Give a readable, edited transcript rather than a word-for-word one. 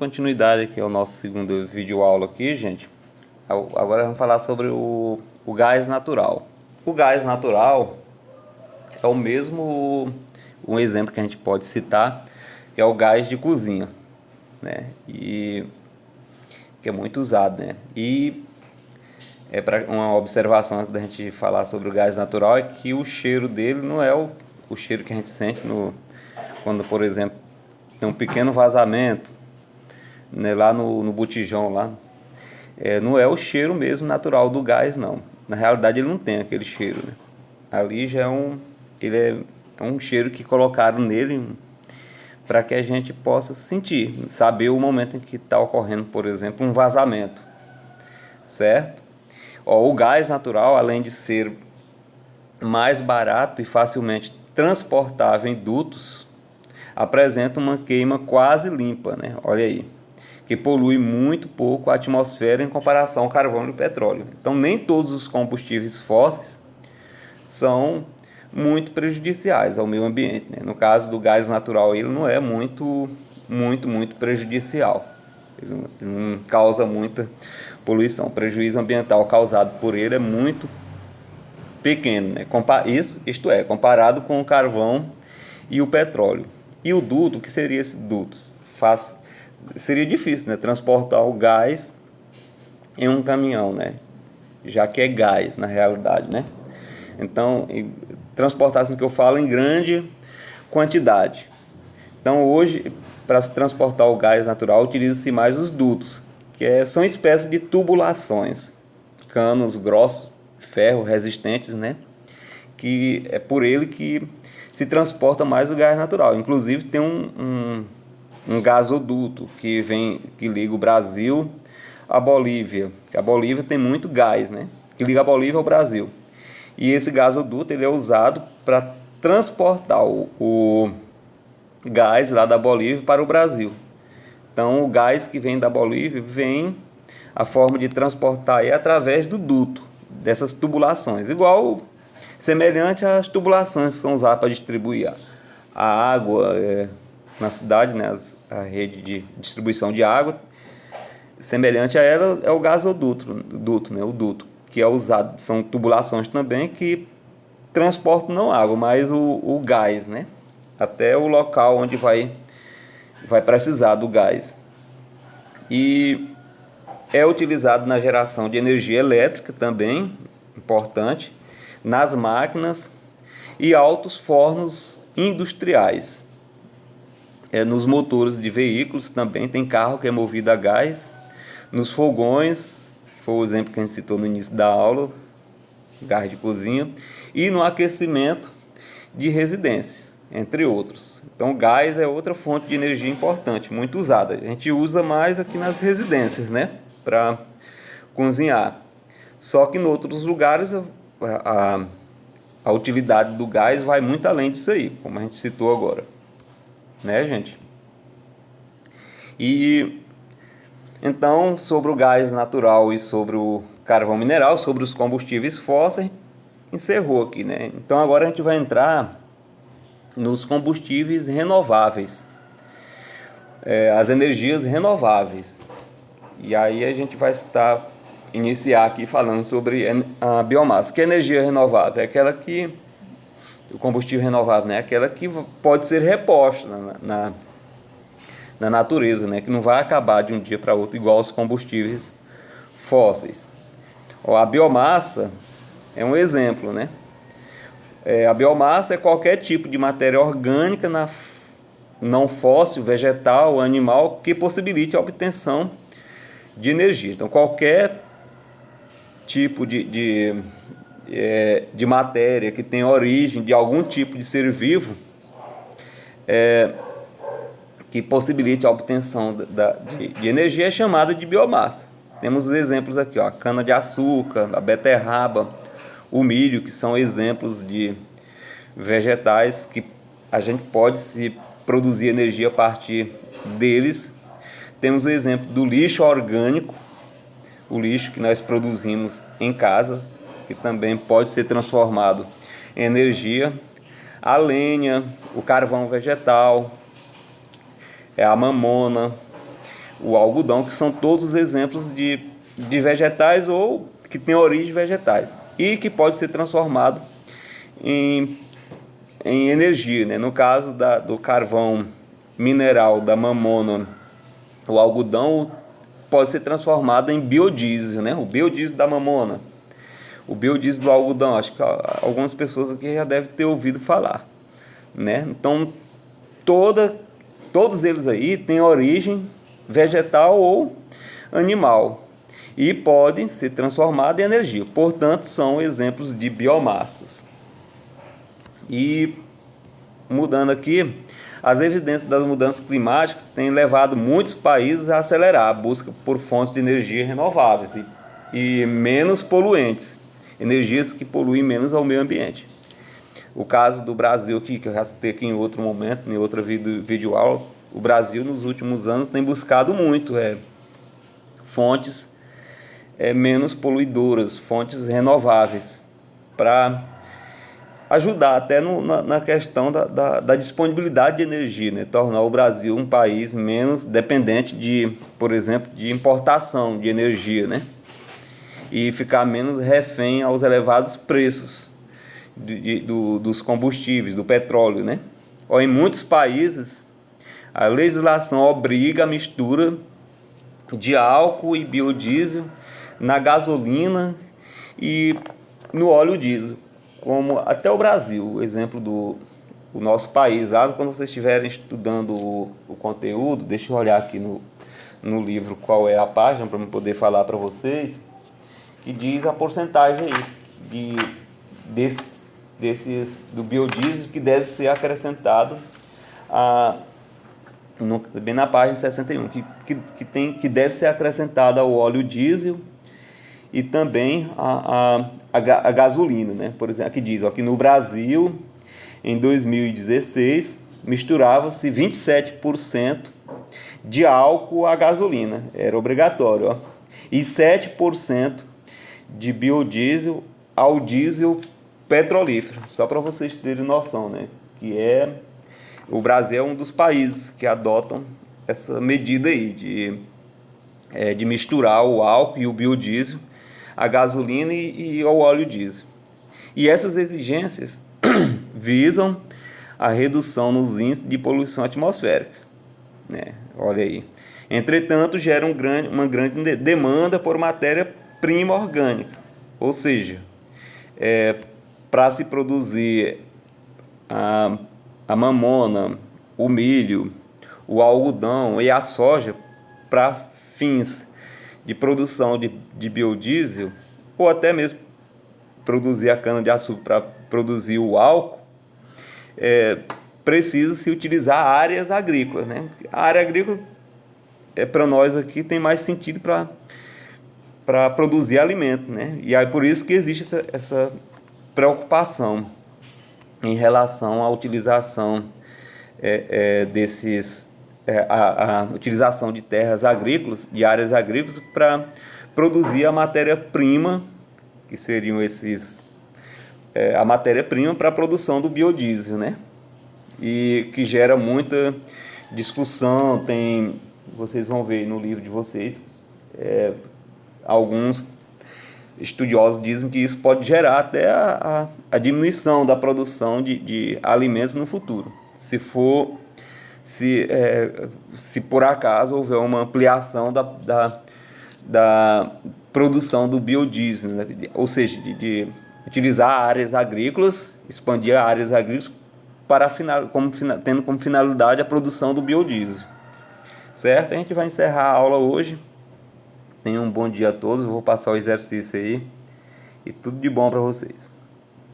Continuidade aqui ao nosso segundo vídeo aula aqui, gente. Agora vamos falar sobre o gás natural. O gás natural é o mesmo, um exemplo que a gente pode citar, que é o gás de cozinha, né? E que é muito usado, né? E para uma observação antes da gente falar sobre o gás natural é que o cheiro dele não é o cheiro que a gente sente quando, por exemplo, tem um pequeno vazamento, né, lá no botijão lá. Não é o cheiro mesmo natural do gás, não. Na realidade ele não tem aquele cheiro, né? Ali já é um cheiro que colocaram nele para que a gente possa sentir, saber o momento em que está ocorrendo, por exemplo, um vazamento, certo? O gás natural, além de ser mais barato e facilmente transportável em dutos, apresenta uma queima quase limpa, né? Olha aí, que polui muito pouco a atmosfera em comparação ao carvão e ao petróleo. Então, nem todos os combustíveis fósseis são muito prejudiciais ao meio ambiente, né? No caso do gás natural, ele não é muito prejudicial. Ele não causa muita poluição. O prejuízo ambiental causado por ele é muito pequeno, né? Isto é, comparado com o carvão e o petróleo. E o duto, o que seria esse duto? Seria difícil, né, transportar o gás em um caminhão, né? Já que é gás na realidade, né? Então, transportar, assim que eu falo, em grande quantidade. Então, hoje, para se transportar o gás natural, utiliza-se mais os dutos, são espécies de tubulações, canos grossos, ferro resistentes, né? Que é por ele que se transporta mais o gás natural. Inclusive tem um gasoduto que liga o Brasil à Bolívia. A Bolívia tem muito gás, né? Que liga a Bolívia ao Brasil. E esse gasoduto ele é usado para transportar o gás lá da Bolívia para o Brasil. Então o gás que vem da Bolívia a forma de transportar é através do duto, dessas tubulações, semelhante às tubulações que são usadas para distribuir a água na cidade, né? A rede de distribuição de água, semelhante a ela é o gasoduto, né? O duto, que é usado, são tubulações também que transportam não água, mas o gás, né? Até o local onde vai precisar do gás. E é utilizado na geração de energia elétrica também, importante, nas máquinas e altos fornos industriais. Nos motores de veículos também, tem carro que é movido a gás. Nos fogões, foi o exemplo que a gente citou no início da aula, gás de cozinha. E no aquecimento de residências, entre outros. Então, gás é outra fonte de energia importante, muito usada. A gente usa mais aqui nas residências, né? Para cozinhar. Só que em outros lugares a utilidade do gás vai muito além disso aí, como a gente citou agora, né, gente? E então, sobre o gás natural e sobre o carvão mineral, sobre os combustíveis fósseis, encerrou aqui, né? Então agora a gente vai entrar nos combustíveis renováveis, as energias renováveis. E aí a gente vai iniciar aqui falando sobre a biomassa. Que energia renovável? É aquela que o combustível renovável, né? Aquela que pode ser reposta na natureza, né? Que não vai acabar de um dia para outro igual aos combustíveis fósseis. A biomassa é um exemplo, né? A biomassa é qualquer tipo de matéria orgânica não fóssil, vegetal, animal, que possibilite a obtenção de energia. Então, qualquer tipo de matéria que tenha origem de algum tipo de ser vivo, que possibilite a obtenção de energia, é chamada de biomassa. Temos os exemplos aqui, a cana-de-açúcar, a beterraba, o milho, que são exemplos de vegetais que a gente pode se produzir energia a partir deles. Temos o exemplo do lixo orgânico, o lixo que nós produzimos em casa, que também pode ser transformado em energia. A lenha, o carvão vegetal, a mamona, o algodão, que são todos exemplos de vegetais ou que têm origem vegetais e que pode ser transformado em, em energia, né? No caso do carvão mineral da mamona, o algodão pode ser transformado em biodiesel, né? O biodiesel da mamona, o biodiesel do algodão, acho que algumas pessoas aqui já devem ter ouvido falar, né? Então, todos eles aí têm origem vegetal ou animal e podem ser transformados em energia. Portanto, são exemplos de biomassas. E mudando aqui, as evidências das mudanças climáticas têm levado muitos países a acelerar a busca por fontes de energia renováveis e menos poluentes, energias que poluem menos ao meio ambiente. O caso do Brasil aqui, que eu já citei aqui em outro momento, em outra videoaula, o Brasil nos últimos anos tem buscado muito fontes menos poluidoras, fontes renováveis, para ajudar até na questão da disponibilidade de energia, né? Tornar o Brasil um país menos dependente de, por exemplo, de importação de energia, né? E ficar menos refém aos elevados preços dos combustíveis, do petróleo, né? Em muitos países, a legislação obriga a mistura de álcool e biodiesel na gasolina e no óleo diesel, como até o Brasil, o exemplo do nosso país. Quando vocês estiverem estudando o conteúdo, deixa eu olhar aqui no livro qual é a página para eu poder falar para vocês, que diz a porcentagem aí do biodiesel que deve ser acrescentado bem na página 61, que deve ser acrescentado ao óleo diesel e também a gasolina, né? Por exemplo, aqui diz que no Brasil, em 2016, misturava-se 27% de álcool à gasolina, era obrigatório, e 7% de biodiesel ao diesel petrolífero, só para vocês terem noção, né? O Brasil é um dos países que adotam essa medida aí de misturar o álcool e o biodiesel, a gasolina e o óleo diesel. E essas exigências visam a redução nos índices de poluição atmosférica, né? Olha aí. Entretanto, gera uma grande demanda por matéria-prima orgânica, ou seja, para se produzir a mamona, o milho, o algodão e a soja para fins de produção de biodiesel, ou até mesmo produzir a cana-de-açúcar para produzir o álcool, precisa-se utilizar áreas agrícolas, né? A área agrícola, para nós aqui, tem mais sentido para produzir alimento, né? E aí por isso que existe essa preocupação em relação à utilização a utilização de terras agrícolas, de áreas agrícolas, para produzir a matéria-prima, que seriam a matéria-prima para a produção do biodiesel, né? E que gera muita discussão. Vocês vão ver no livro de vocês, alguns estudiosos dizem que isso pode gerar até a diminuição da produção de alimentos no futuro, se por acaso houver uma ampliação da produção do biodiesel, né? Ou seja, de utilizar áreas agrícolas, expandir áreas agrícolas tendo como finalidade a produção do biodiesel. Certo? A gente vai encerrar a aula hoje. Tenham um bom dia a todos. Eu vou passar o exercício aí. E tudo de bom para vocês.